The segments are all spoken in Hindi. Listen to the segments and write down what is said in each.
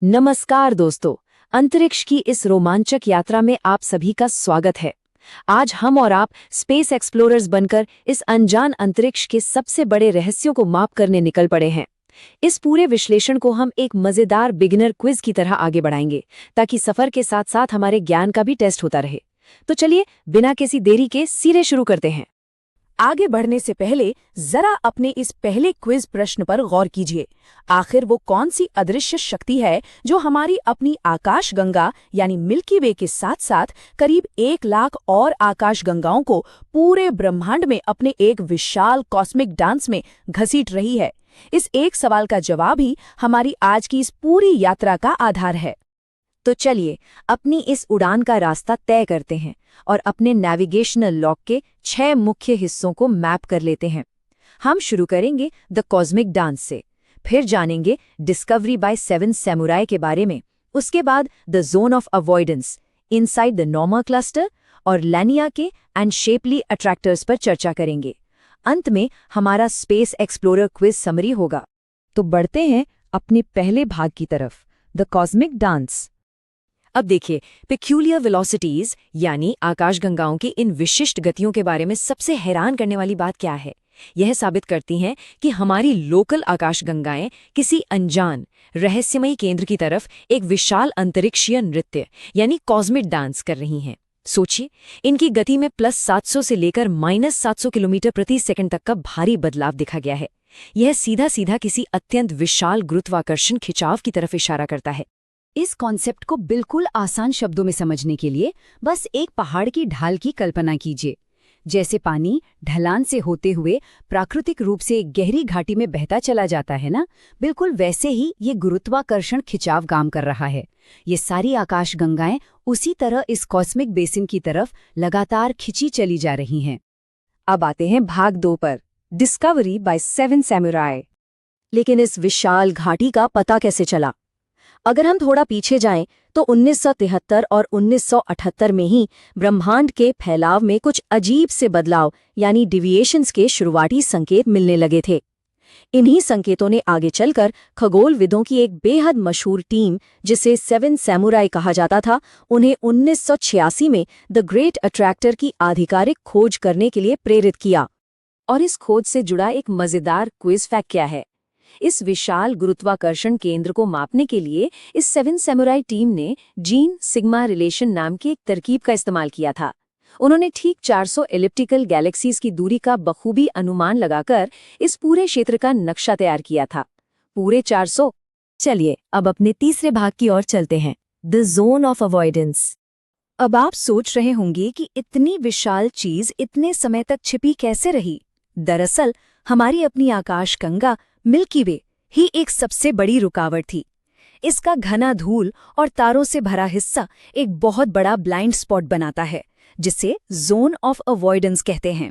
नमस्कार दोस्तों, अंतरिक्ष की इस रोमांचक यात्रा में आप सभी का स्वागत है। आज हम और आप स्पेस एक्सप्लोरर्स बनकर इस अनजान अंतरिक्ष के सबसे बड़े रहस्यों को माप करने निकल पड़े हैं। इस पूरे विश्लेषण को हम एक मजेदार बिगिनर क्विज की तरह आगे बढ़ाएंगे, ताकि सफर के साथ साथ हमारे ज्ञान का भी टेस्ट होता रहे। तो चलिए, बिना किसी देरी के सीधे शुरू करते हैं। आगे बढ़ने से पहले जरा अपने इस पहले क्विज प्रश्न पर गौर कीजिए। आखिर वो कौन सी अदृश्य शक्ति है जो हमारी अपनी आकाशगंगा यानी मिल्की वे के साथ साथ करीब 1 लाख और आकाशगंगाओं को पूरे ब्रह्मांड में अपने एक विशाल कॉस्मिक डांस में घसीट रही है? इस एक सवाल का जवाब ही हमारी आज की इस पूरी यात्रा का आधार है। तो चलिए, अपनी इस उड़ान का रास्ता तय करते हैं और अपने नेविगेशनल लॉग के 6 मुख्य हिस्सों को मैप कर लेते हैं। हम शुरू करेंगे द कॉस्मिक डांस से, फिर जानेंगे डिस्कवरी बाय 7 सैमुराई के बारे में, उसके बाद the zone of avoidance, inside the Norma cluster और लैनिया के एंड शेपली अट्रैक्टर्स पर चर्चा करेंगे। अंत में हमारा स्पेस एक्सप्लोरर क्विज समरी होगा। तो बढ़ते हैं अपने पहले भाग की तरफ, द कॉस्मिक डांस। अब देखिए, पेक्यूलियर वेलोसिटीज यानी आकाशगंगाओं की इन विशिष्ट गतियों के बारे में सबसे हैरान करने वाली बात क्या है? यह साबित करती हैं कि हमारी लोकल आकाशगंगाएं किसी अनजान रहस्यमयी केंद्र की तरफ एक विशाल अंतरिक्षीय नृत्य यानी कॉस्मिक डांस कर रही हैं। सोचिए, इनकी गति में +700 से लेकर -700 किलोमीटर प्रति सेकंड तक का भारी बदलाव दिखा गया है। यह सीधा सीधा किसी अत्यंत विशाल गुरुत्वाकर्षण खिंचाव की तरफ इशारा करता है। इस कॉन्सेप्ट को बिल्कुल आसान शब्दों में समझने के लिए बस एक पहाड़ की ढाल की कल्पना कीजिए। जैसे पानी ढलान से होते हुए प्राकृतिक रूप से एक गहरी घाटी में बहता चला जाता है ना, बिल्कुल वैसे ही ये गुरुत्वाकर्षण खिंचाव काम कर रहा है। ये सारी आकाशगंगाएं उसी तरह इस कॉस्मिक बेसिन की तरफ लगातार खिंची चली जा रही हैं। अब आते हैं भाग 2 पर, डिस्कवरी बाय 7 सैमुराई। लेकिन इस विशाल घाटी का पता कैसे चला? अगर हम थोड़ा पीछे जाएं तो 1973 और 1978 में ही ब्रह्मांड के फैलाव में कुछ अजीब से बदलाव यानी डिविएशंस के शुरुआती संकेत मिलने लगे थे। इन्हीं संकेतों ने आगे चलकर खगोलविदों की एक बेहद मशहूर टीम, जिसे 7 सैमुराई कहा जाता था, उन्हें 1986 में द ग्रेट अट्रैक्टर की आधिकारिक खोज करने के लिए प्रेरित किया। और इस खोज से जुड़ा एक मजेदार क्विज फैक्ट क्या है? इस विशाल गुरुत्वाकर्षण केंद्र को मापने के लिए इस 7 सैमुराई टीम ने जीन सिग्मा रिलेशन नाम की एक तरकीब का इस्तेमाल किया था। उन्होंने ठीक 400 एलिप्टिकल गैलेक्सीज की दूरी का बखूबी अनुमान लगाकर इस पूरे क्षेत्र का नक्शा तैयार किया था। पूरे 400। चलिए, अब अपने तीसरे भाग की ओर चलते हैं, द जोन ऑफ अवॉइडेंस। अब आप सोच रहे होंगे कि इतनी विशाल चीज इतने समय तक छिपी कैसे रही? दरअसल हमारी अपनी आकाशगंगा मिल्की वे ही एक सबसे बड़ी रुकावट थी। इसका घना धूल और तारों से भरा हिस्सा एक बहुत बड़ा ब्लाइंड स्पॉट बनाता है, जिसे जोन ऑफ अवॉइडेंस कहते हैं।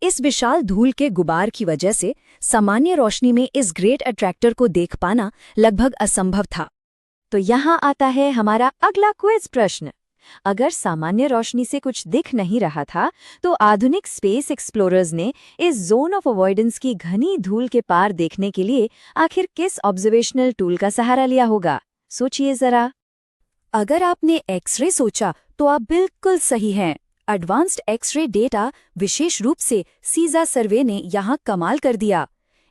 इस विशाल धूल के गुबार की वजह से सामान्य रोशनी में इस ग्रेट अट्रैक्टर को देख पाना लगभग असंभव था। तो यहाँ आता है हमारा अगला क्विज प्रश्न। अगर सामान्य रोशनी से कुछ दिख नहीं रहा था, तो आधुनिक स्पेस एक्सप्लोरर्स ने इस जोन ऑफ अवॉइडेंस की घनी धूल के पार देखने के लिए आखिर किस ऑब्जर्वेशनल टूल का सहारा लिया होगा? सोचिए जरा। अगर आपने एक्सरे सोचा तो आप बिल्कुल सही हैं। एडवांस्ड एक्सरे डेटा, विशेष रूप से सीजा सर्वे ने यहाँ कमाल कर दिया।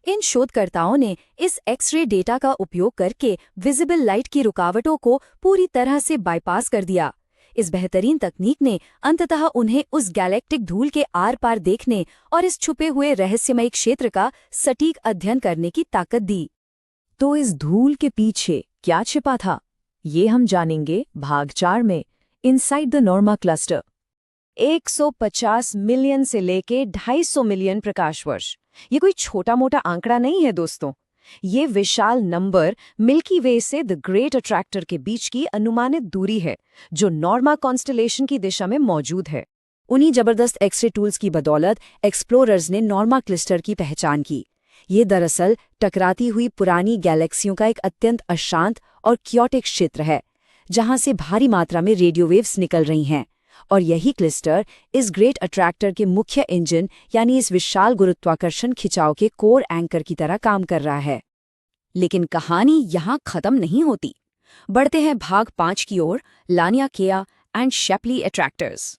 इन शोधकर्ताओं ने इस एक्सरे डेटा का उपयोग करके विजिबल लाइट की रुकावटों को पूरी तरह से बाईपास कर दिया। इस बेहतरीन तकनीक ने अंततः उन्हें उस गैलेक्टिक धूल के आर पार देखने और इस छुपे हुए रहस्यमय क्षेत्र का सटीक अध्ययन करने की ताकत दी। तो इस धूल के पीछे क्या छिपा था, ये हम जानेंगे भाग 4 में, inside the Norma cluster. 150 million से लेके 250 मिलियन प्रकाश वर्ष, ये कोई छोटा मोटा आंकड़ा नहीं है दोस्तों। ये विशाल नंबर मिल्की वे से द ग्रेट अट्रैक्टर के बीच की अनुमानित दूरी है, जो नॉर्मा कॉन्स्टलेशन की दिशा में मौजूद है। उन्हीं जबरदस्त एक्सरे टूल्स की बदौलत एक्सप्लोरर्स ने नॉर्मा क्लस्टर की पहचान की। ये दरअसल टकराती हुई पुरानी गैलेक्सियों का एक अत्यंत अशांत और क्योटिक क्षेत्र है, जहां से भारी मात्रा में रेडियो वेव्स निकल रही हैं। और यही क्लस्टर इस ग्रेट अट्रैक्टर के मुख्य इंजन यानी इस विशाल गुरुत्वाकर्षण खिंचाव के कोर एंकर की तरह काम कर रहा है। लेकिन कहानी यहाँ खत्म नहीं होती। बढ़ते हैं भाग 5 की ओर, लानियाकिया एंड शेप्ली अट्रैक्टर्स।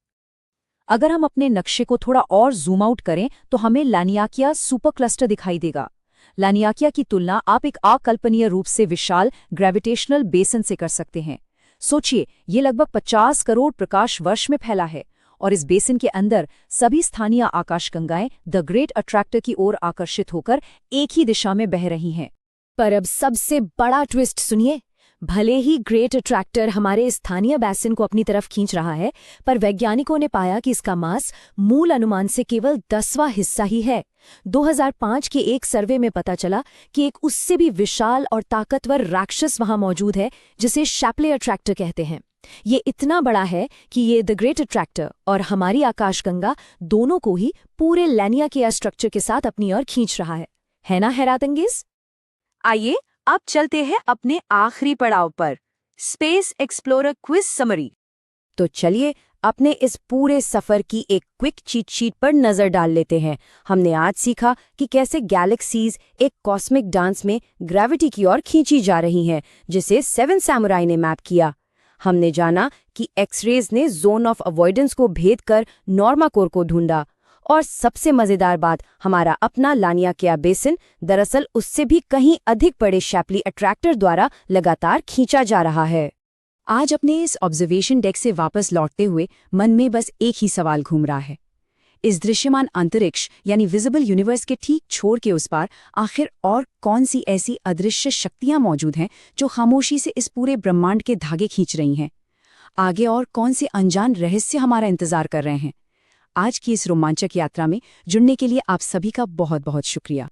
अगर हम अपने नक्शे को थोड़ा और जूम आउट करें तो हमें लानियाकिया सुपर क्लस्टर दिखाई देगा। लानियाकिया की तुलना आप एक अकल्पनीय रूप से विशाल ग्रेविटेशनल बेसन से कर सकते हैं। सोचिए, ये लगभग 50 करोड़ प्रकाश वर्ष में फैला है और इस बेसिन के अंदर सभी स्थानीय आकाशगंगाएं द ग्रेट अट्रैक्टर की ओर आकर्षित होकर एक ही दिशा में बह रही हैं। पर अब सबसे बड़ा ट्विस्ट सुनिए। भले ही ग्रेट अट्रैक्टर हमारे स्थानीय बेसिन को अपनी तरफ खींच रहा है, पर वैज्ञानिकों ने पाया कि इसका मास मूल अनुमान से केवल 10वां हिस्सा ही है। 2005 के एक सर्वे में पता चला कि एक उससे भी विशाल और ताकतवर राक्षस वहां मौजूद है, जिसे शैप्ले अट्रैक्टर कहते हैं। ये इतना बड़ा है कि ये द ग्रेट अट्रैक्टर और हमारी आकाशगंगा दोनों को ही पूरे लानियाकिया स्ट्रक्चर के साथ अपनी ओर खींच रहा है ना हैरातंगेज? आइए अब चलते हैं अपने आखिरी पड़ाव पर, स्पेस एक्सप्लोरर क्विज समरी। तो चलिए अपने इस पूरे सफर की एक क्विक चीट शीट पर नजर डाल लेते हैं। हमने आज सीखा कि कैसे गैलेक्सीज एक कॉस्मिक डांस में ग्रेविटी की ओर खींची जा रही हैं, जिसे 7 सैमुराई ने मैप किया। हमने जाना कि एक्सरेज ने जोन ऑफ अवॉइडेंस को भेद कर नॉर्मा कोर को ढूंढा, और सबसे मजेदार बात, हमारा अपना लानियाकिया बेसिन दरअसल उससे भी कहीं अधिक बड़े शैप्ली अट्रैक्टर द्वारा लगातार खींचा जा रहा है। आज अपने इस ऑब्जर्वेशन डेक से वापस लौटते हुए मन में बस एक ही सवाल घूम रहा है। इस दृश्यमान अंतरिक्ष यानी विजिबल यूनिवर्स के ठीक छोर के उस पार आखिर और कौन सी ऐसी अदृश्य शक्तियां मौजूद हैं जो खामोशी से इस पूरे ब्रह्मांड के धागे खींच रही हैं? आगे और कौन से अनजान रहस्य हमारा इंतजार कर रहे हैं? आज की इस रोमांचक यात्रा में जुड़ने के लिए आप सभी का बहुत बहुत शुक्रिया।